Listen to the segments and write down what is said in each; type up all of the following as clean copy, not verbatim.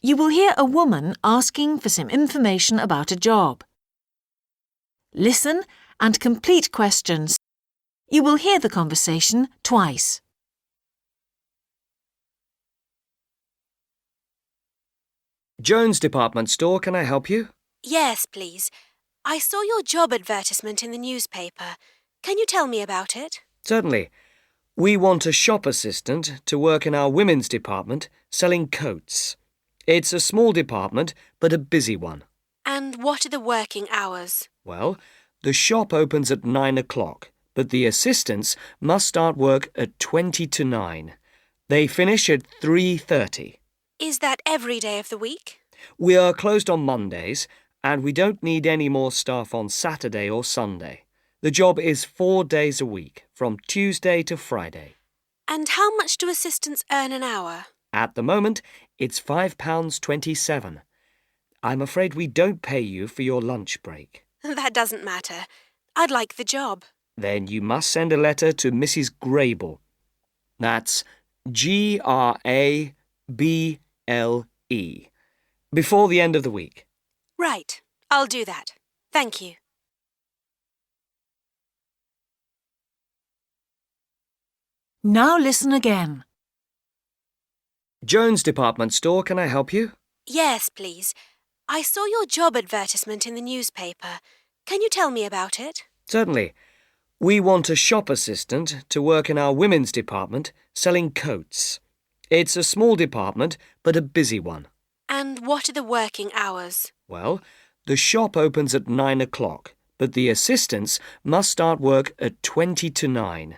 You will hear a woman asking for some information about a job. Listen and complete questions. You will hear the conversation twice. Jones Department Store, can I help you? Yes, please. I saw your job advertisement in the newspaper. Can you tell me about it? Certainly. We want a shop assistant to work in our women's department selling coats. It's a small department, but a busy one. And what are the working hours? Well, the shop opens at 9 o'clock, but the assistants must start work at 20 to 9. They finish at 3:30. Is that every day of the week? We are closed on Mondays, and we don't need any more staff on Saturday or Sunday. The job is 4 days a week, from Tuesday to Friday. And how much do assistants earn an hour? At the moment, it's £5.27. I'm afraid we don't pay you for your lunch break. That doesn't matter. I'd like the job. Then you must send a letter to Mrs. Grable. That's Grable, before the end of the week. Right. I'll do that. Thank you. Now listen again. Jones Department Store, can I help you? Yes, please. I saw your job advertisement in the newspaper. Can you tell me about it? Certainly. We want a shop assistant to work in our women's department selling coats. It's a small department, but a busy one. And what are the working hours? Well, the shop opens at 9 o'clock, but the assistants must start work at 20 to 9.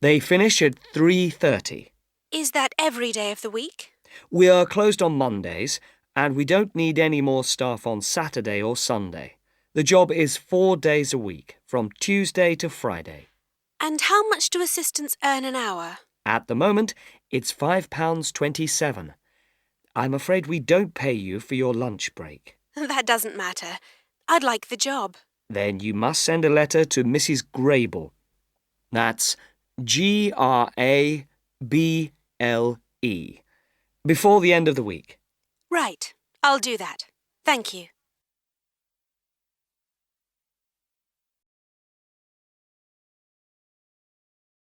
They finish at 3:30. Is that every day of the week? We are closed on Mondays, and we don't need any more staff on Saturday or Sunday. The job is 4 days a week, from Tuesday to Friday. And how much do assistants earn an hour? At the moment, it's £5.27. I'm afraid we don't pay you for your lunch break. That doesn't matter. I'd like the job. Then you must send a letter to Mrs. Grable. That's Grable, before the end of the week. Right. I'll do that. Thank you.